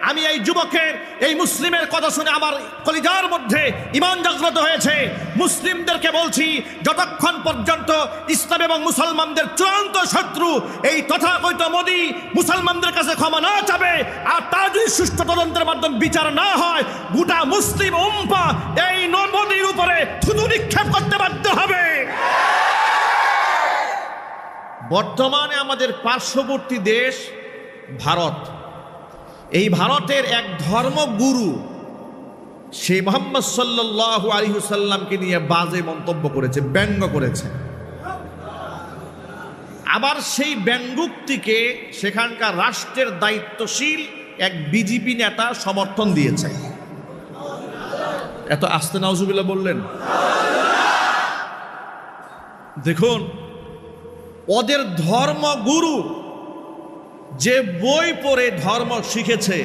আমি এই যুবকের, এই মুসলিমের কথা শুনে আমার কলিজার মধ্যে ঈমান জাগ্রত হয়েছে। মুসলিমদেরকে বলছি, যতক্ষণ পর্যন্ত ইসলাম এবং মুসলমানদের চূড়ান্ত শত্রু এই তথাকথিত মোদি মুসলমানদের কাছে ক্ষমা না চাবে, আর তার যদি সুষ্ঠু তদন্তের মাধ্যমে বিচার না হয়, গোটা মুসলিম উম্মাহ এই মোদির উপরে থুতু নিক্ষেপ করতে বাধ্য হবে। বর্তমানে আমাদের পার্শ্ববর্তী দেশ ভারত, এই ভারতের এক ধর্মগুরু সেই মুহাম্মদ সাল্লাল্লাহু আলাইহি ওয়াসাল্লামকে নিয়ে বাজে মন্তব্য করেছে, ব্যঙ্গ করেছে। আবার সেই ব্যঙ্গোক্তিকে সেখানকার রাষ্ট্রের দায়িত্বশীল এক বিজেপি নেতা সমর্থন দিয়েছে। এত আস্তে নাউজুবিল্লাহ বললেন। দেখুন, ওদের ধর্মগুরু যে বই পড়ে ধর্ম শিখেছে